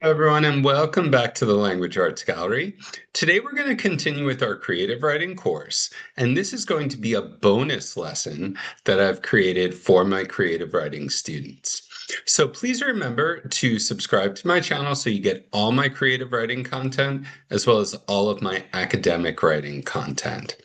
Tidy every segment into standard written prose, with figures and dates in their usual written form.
Everyone, and welcome back to the Language Arts Gallery. Today, we're going to continue with our creative writing course, and this is going to be a bonus lesson that I've created for my creative writing students. So please remember to subscribe to my channel so you get all my creative writing content, as well as all of my academic writing content.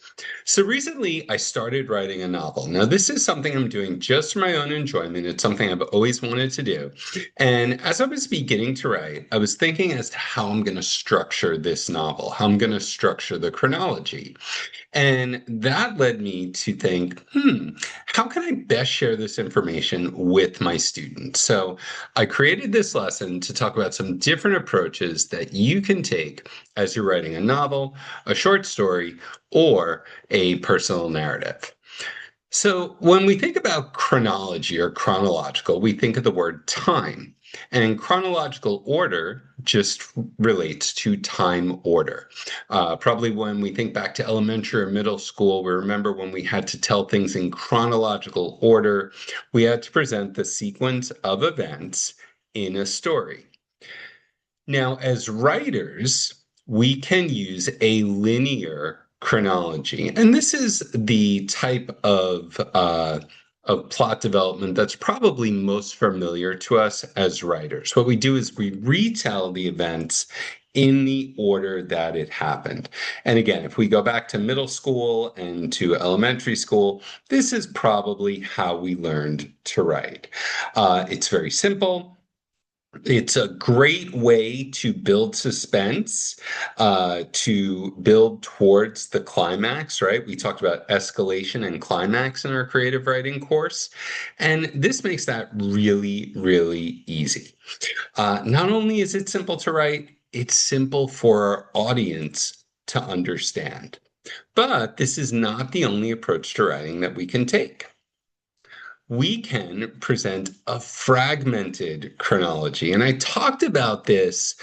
So recently, I started writing a novel. Now, this is something I'm doing just for my own enjoyment. It's something I've always wanted to do. And as I was beginning to write, I was thinking as to how I'm going to structure this novel, how I'm going to structure the chronology. And that led me to think, how can I best share this information with my students? So I created this lesson to talk about some different approaches that you can take as you're writing a novel, a short story, or a personal narrative. So when we think about chronology or chronological, we think of the word time. And chronological order just relates to time order. Probably when we think back to elementary or middle school, we remember when we had to tell things in chronological order, we had to present the sequence of events in a story. Now, as writers, we can use a linear chronology, and this is the type of plot development that's probably most familiar to us as writers. What we do is we retell the events in the order that it happened. And again, if we go back to middle school and to elementary school, this is probably how we learned to write. It's very simple. It's a great way to build suspense, to build towards the climax, right? We talked about escalation and climax in our creative writing course, and this makes that really, really easy. Not only is it simple to write, it's simple for our audience to understand. But this is not the only approach to writing that we can take. We can present a fragmented chronology. And I talked about this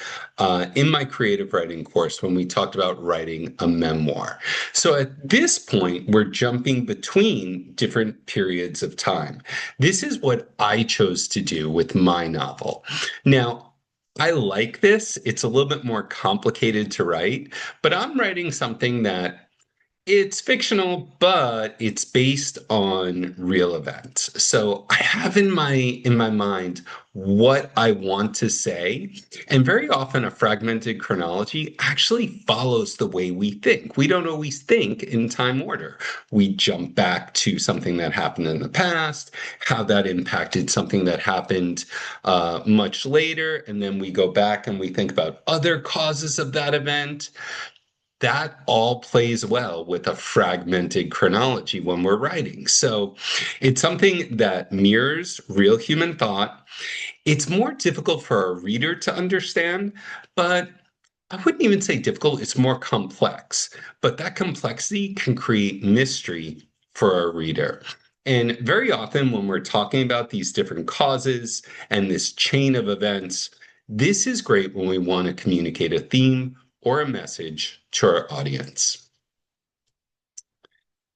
in my creative writing course when we talked about writing a memoir. So at this point, we're jumping between different periods of time. This is what I chose to do with my novel. Now, I like this. It's a little bit more complicated to write, but I'm writing something that it's fictional, but it's based on real events. So I have in my mind what I want to say, and very often a fragmented chronology actually follows the way we think. We don't always think in time order. We jump back to something that happened in the past, how that impacted something that happened much later, and then we go back and we think about other causes of that event. That all plays well with a fragmented chronology when we're writing. So it's something that mirrors real human thought. It's more difficult for a reader to understand, but I wouldn't even say difficult, it's more complex. But that complexity can create mystery for a reader. And very often, when we're talking about these different causes and this chain of events, this is great when we want to communicate a theme or a message to our audience.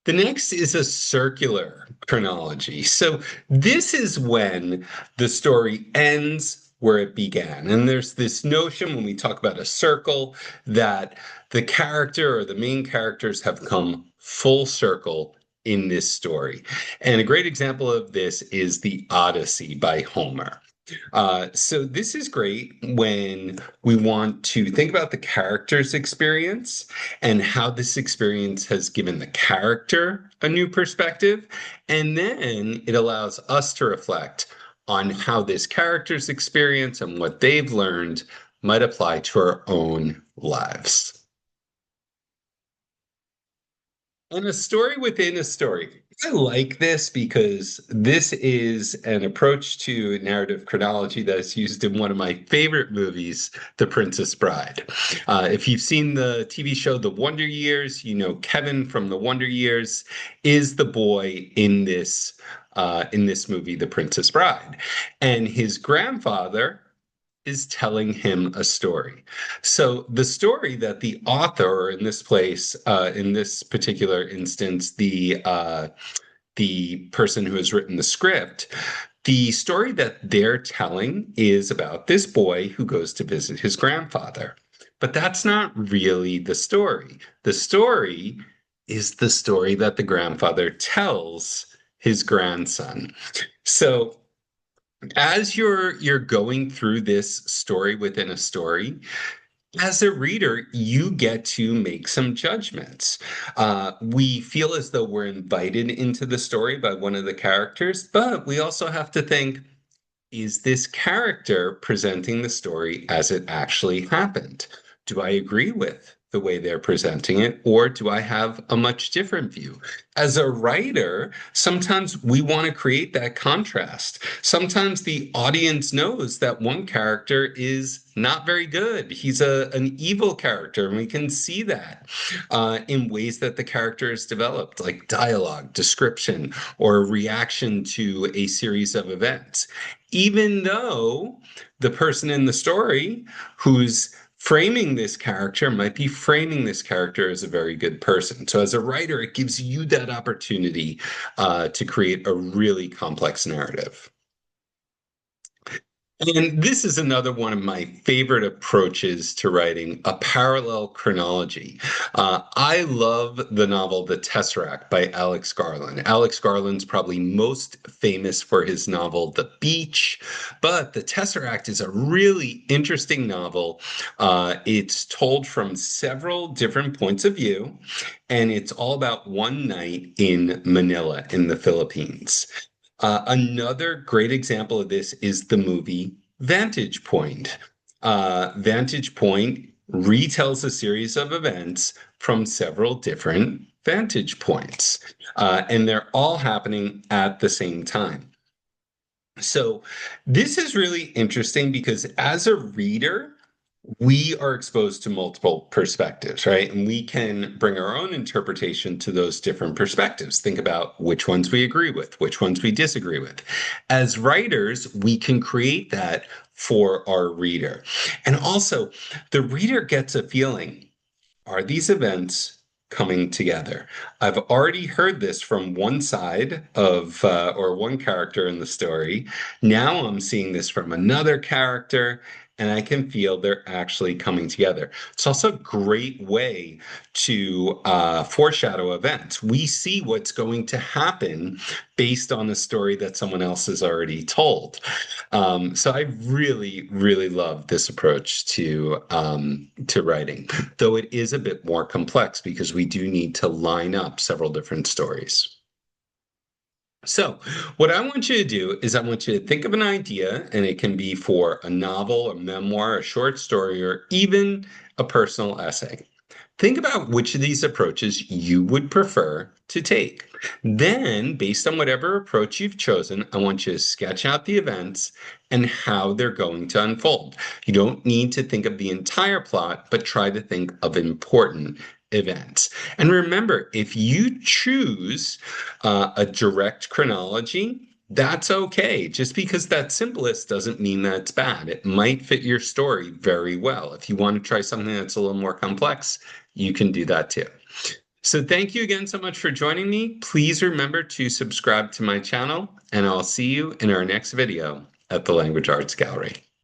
The next is a circular chronology. So this is when the story ends where it began. And there's this notion when we talk about a circle that the character or the main characters have come full circle in this story. And a great example of this is the Odyssey by Homer. So this is great when we want to think about the character's experience and how this experience has given the character a new perspective. And then it allows us to reflect on how this character's experience and what they've learned might apply to our own lives. And a story within a story. I like this because this is an approach to narrative chronology that is used in one of my favorite movies, The Princess Bride. If you've seen the TV show The Wonder Years, you know Kevin from The Wonder Years is the boy in this movie, The Princess Bride, and his grandfather is telling him a story. So the story that the author, or in this place, in this particular instance, the person who has written the script, The story that they're telling is about this boy who goes to visit his grandfather. But that's not really the story. The story is the story that the grandfather tells his grandson. So as you're going through this story within a story, as a reader, you get to make some judgments. We feel as though we're invited into the story by one of the characters, but we also have to think, is this character presenting the story as it actually happened? Do I agree with the way they're presenting it, or do I have a much different view? As a writer, sometimes we want to create that contrast. Sometimes the audience knows that one character is not very good. He's an evil character, and we can see that in ways that the character is developed, like dialogue, description, or reaction to a series of events, even though the person in the story who's framing this character might be framing this character as a very good person. So as a writer, it gives you that opportunity to create a really complex narrative. And this is another one of my favorite approaches to writing, a parallel chronology. I love the novel The Tesseract by Alex Garland. Alex Garland's probably most famous for his novel The Beach, but The Tesseract is a really interesting novel. It's told from several different points of view, and it's all about one night in Manila in the Philippines. Another great example of this is the movie Vantage Point. Vantage Point retells a series of events from several different vantage points, and they're all happening at the same time. So, this is really interesting because as a reader, we are exposed to multiple perspectives, right? And we can bring our own interpretation to those different perspectives. Think about which ones we agree with, which ones we disagree with. As writers, we can create that for our reader. And also, the reader gets a feeling, are these events coming together? I've already heard this from one side of, or one character in the story. Now I'm seeing this from another character, and I can feel they're actually coming together. It's also a great way to foreshadow events. We see what's going to happen based on the story that someone else has already told. So I really, really love this approach to writing, though it is a bit more complex because we do need to line up several different stories. So, what I want you to do is I want you to think of an idea, and it can be for a novel, a memoir, a short story, or even a personal essay. Think about which of these approaches you would prefer to take. Then, based on whatever approach you've chosen, I want you to sketch out the events and how they're going to unfold. You don't need to think of the entire plot, but try to think of important events. And remember, if you choose a direct chronology, that's okay. Just because that's simplest doesn't mean that it's bad. It might fit your story very well. If you want to try something that's a little more complex, you can do that too. So thank you again so much for joining me. Please remember to subscribe to my channel, and I'll see you in our next video at the Language Arts Gallery.